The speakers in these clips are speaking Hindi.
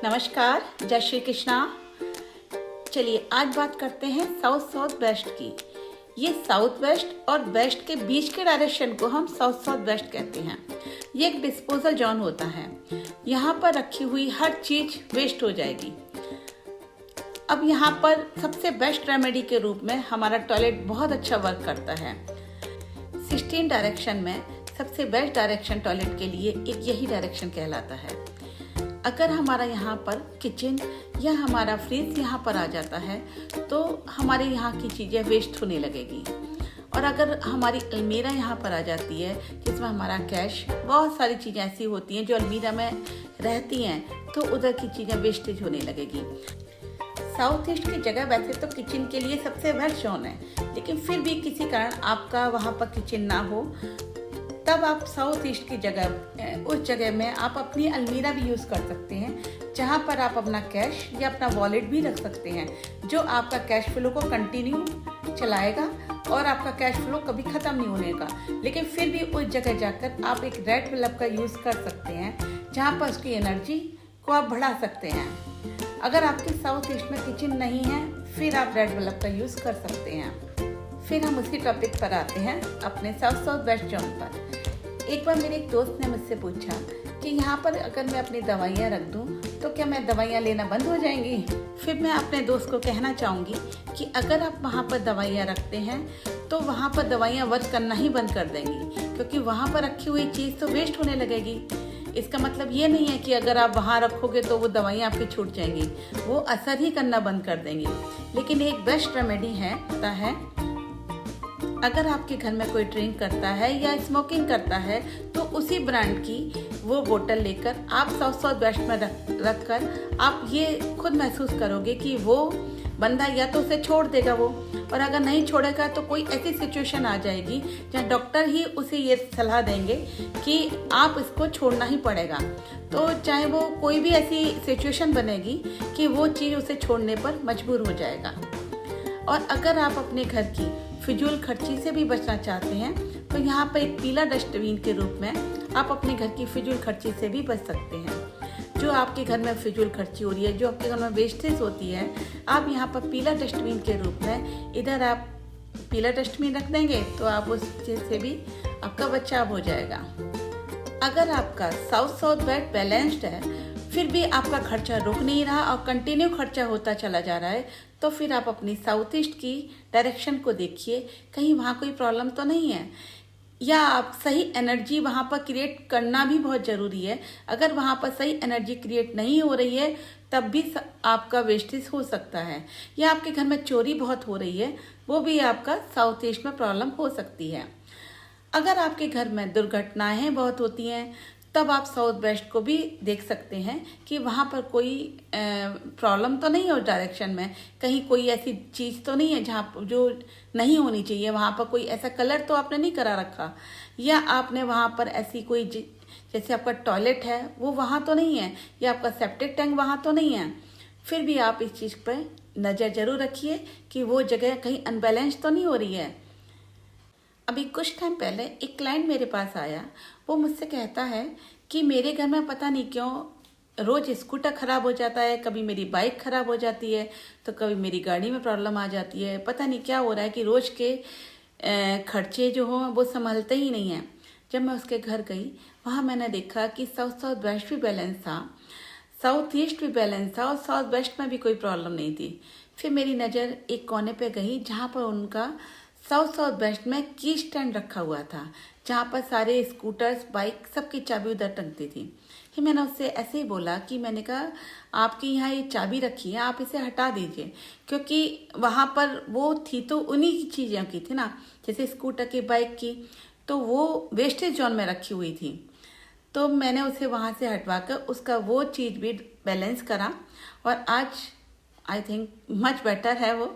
नमस्कार, जय श्री कृष्णा। चलिए आज बात करते हैं साउथ वेस्ट की। ये साउथ वेस्ट और वेस्ट के बीच के डायरेक्शन को हम साउथ वेस्ट कहते हैं। ये एक डिस्पोजल जोन होता है। यहाँ पर रखी हुई हर चीज वेस्ट हो जाएगी। अब यहाँ पर सबसे बेस्ट रेमेडी के रूप में हमारा टॉयलेट बहुत अच्छा वर्क करता है। 16 डायरेक्शन में सबसे बेस्ट डायरेक्शन टॉयलेट के लिए एक यही डायरेक्शन कहलाता है। अगर हमारा यहाँ पर किचन या हमारा फ्रिज यहाँ पर आ जाता है तो हमारे यहाँ की चीज़ें वेस्ट होने लगेगी। और अगर हमारी अलमीरा यहाँ पर आ जाती है जिसमें हमारा कैश, बहुत सारी चीज़ें ऐसी होती हैं जो अलमीरा में रहती हैं, तो उधर की चीज़ें वेस्टेज होने लगेगी। साउथ ईस्ट की जगह वैसे तो किचन के लिए सबसे बेस्ट जोन है, लेकिन फिर भी किसी कारण आपका वहाँ पर किचन ना हो, तब आप साउथ ईस्ट की जगह उस जगह में आप अपनी अलमीरा भी यूज़ कर सकते हैं, जहाँ पर आप अपना कैश या अपना वॉलेट भी रख सकते हैं, जो आपका कैश फ्लो को कंटिन्यू चलाएगा और आपका कैश फ्लो कभी ख़त्म नहीं होने का। लेकिन फिर भी उस जगह जाकर आप एक रेड बल्ब का यूज़ कर सकते हैं, जहाँ पर उसकी एनर्जी को आप बढ़ा सकते हैं। अगर आपके साउथ ईस्ट में किचन नहीं है, फिर आप रेड बल्ब का यूज़ कर सकते हैं। फिर हम उसी टॉपिक पर आते हैं, अपने साउथ वेस्ट जोन पर। एक बार मेरे एक दोस्त ने मुझसे पूछा कि यहाँ पर अगर मैं अपनी दवाइयाँ रख दूँ तो क्या मैं दवाइयाँ लेना बंद हो जाएंगी। फिर मैं अपने दोस्त को कहना चाहूँगी कि अगर आप वहाँ पर दवाइयाँ रखते हैं तो वहाँ पर दवाइयाँ वर्क करना ही बंद कर देंगी, क्योंकि वहाँ पर रखी हुई चीज़ तो वेस्ट होने लगेगी। इसका मतलब ये नहीं है कि अगर आप वहाँ रखोगे तो वो दवाइयाँ आपकी छूट जाएंगी, वो असर ही करना बंद कर देंगी। लेकिन एक बेस्ट रेमेडी है, अगर आपके घर में कोई ड्रिंक करता है या स्मोकिंग करता है तो उसी ब्रांड की वो बोतल लेकर आप साउथ वेस्ट में रख कर आप ये खुद महसूस करोगे कि वो बंदा या तो उसे छोड़ देगा वो, और अगर नहीं छोड़ेगा तो कोई ऐसी सिचुएशन आ जाएगी जहाँ डॉक्टर ही उसे ये सलाह देंगे कि आप इसको छोड़ना ही पड़ेगा। तो चाहे वो कोई भी ऐसी सिचुएशन बनेगी कि वो चीज़ उसे छोड़ने पर मजबूर हो जाएगा। और अगर आप अपने घर की फिजूल खर्ची से भी बचना चाहते हैं तो यहाँ पर एक पीला डस्टबिन के रूप में आप अपने घर की फिजूल खर्ची से भी बच सकते हैं। जो आपके घर में फिजूल खर्ची हो रही है, जो आपके घर में वेस्टेज होती है, आप यहाँ पर पीला डस्टबिन के रूप में इधर आप पीला डस्टबिन रख देंगे तो आप उस चीज़ से भी आपका बचाव हो जाएगा। अगर आपका साउथ वेस्ट बैलेंस्ड है, फिर भी आपका खर्चा रुक नहीं रहा और कंटिन्यू खर्चा होता चला जा रहा है, तो फिर आप अपनी साउथ ईस्ट की डायरेक्शन को देखिए, कहीं वहाँ कोई प्रॉब्लम तो नहीं है, या आप सही एनर्जी वहाँ पर क्रिएट करना भी बहुत ज़रूरी है। अगर वहाँ पर सही एनर्जी क्रिएट नहीं हो रही है तब भी आपका वेस्टेज हो सकता है, या आपके घर में चोरी बहुत हो रही है, वो भी आपका साउथ ईस्ट में प्रॉब्लम हो सकती है। अगर आपके घर में दुर्घटनाएं बहुत होती हैं तब आप साउथ वेस्ट को भी देख सकते हैं कि वहाँ पर कोई प्रॉब्लम तो नहीं हो डायरेक्शन में, कहीं कोई ऐसी चीज़ तो नहीं है जहाँ जो नहीं होनी चाहिए, वहाँ पर कोई ऐसा कलर तो आपने नहीं करा रखा, या आपने वहाँ पर ऐसी कोई जैसे आपका टॉयलेट है वो वहाँ तो नहीं है, या आपका सेप्टिक टैंक वहाँ तो नहीं है। फिर भी आप इस चीज़ पर नज़र जरूर रखिए कि वो जगह कहीं अनबैलेंस तो नहीं हो रही है। अभी कुछ टाइम पहले एक क्लाइंट मेरे पास आया, वो मुझसे कहता है कि मेरे घर में पता नहीं क्यों रोज़ स्कूटर ख़राब हो जाता है, कभी मेरी बाइक ख़राब हो जाती है तो कभी मेरी गाड़ी में प्रॉब्लम आ जाती है, पता नहीं क्या हो रहा है कि रोज़ के खर्चे जो हों वो संभलते ही नहीं हैं। जब मैं उसके घर गई, वहाँ मैंने देखा कि साउथ वेस्ट भी बैलेंस था, साउथ ईस्ट भी बैलेंस था और साउथ वेस्ट में भी कोई प्रॉब्लम नहीं थी। फिर मेरी नज़र एक कोने पे गई जहाँ पर उनका साउथ वेस्ट में की स्टैंड रखा हुआ था, जहाँ पर सारे स्कूटर्स, बाइक, सबकी चाबी उधर टंगती थी। फिर मैंने उससे ऐसे ही बोला कि मैंने कहा आपकी यहाँ ये चाबी रखी है, आप इसे हटा दीजिए, क्योंकि वहाँ पर वो थी तो उन्हीं की चीज़ों की थी ना, जैसे स्कूटर की, बाइक की, तो वो वेस्टेज जोन में रखी हुई थी। तो मैंने उसे वहाँ से हटवा कर उसका वो चीज़ भी बैलेंस करा और आज आई थिंक मच बेटर है वो।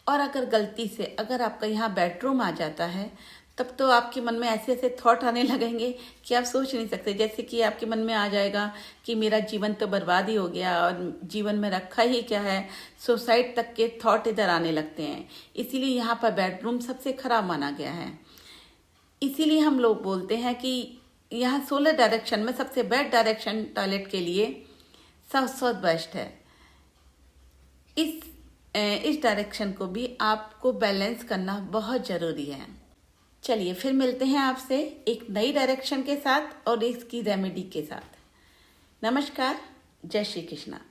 और अगर गलती से अगर आपका यहाँ बेडरूम आ जाता है तब तो आपके मन में ऐसे ऐसे थॉट आने लगेंगे कि आप सोच नहीं सकते। जैसे कि आपके मन में आ जाएगा कि मेरा जीवन तो बर्बाद ही हो गया और जीवन में रखा ही क्या है, सुसाइड तक के थॉट इधर आने लगते हैं। इसीलिए यहाँ पर बेडरूम सबसे खराब माना गया है। इसीलिए हम लोग बोलते हैं कि यहाँ 16 डायरेक्शन में सबसे बेस्ट डायरेक्शन टॉयलेट के लिए साउथ वेस्ट है। इस डायरेक्शन को भी आपको बैलेंस करना बहुत ज़रूरी है। चलिए फिर मिलते हैं आपसे एक नई डायरेक्शन के साथ और इसकी रेमेडी के साथ। नमस्कार, जय श्री कृष्णा,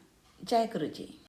जय गुरु जी।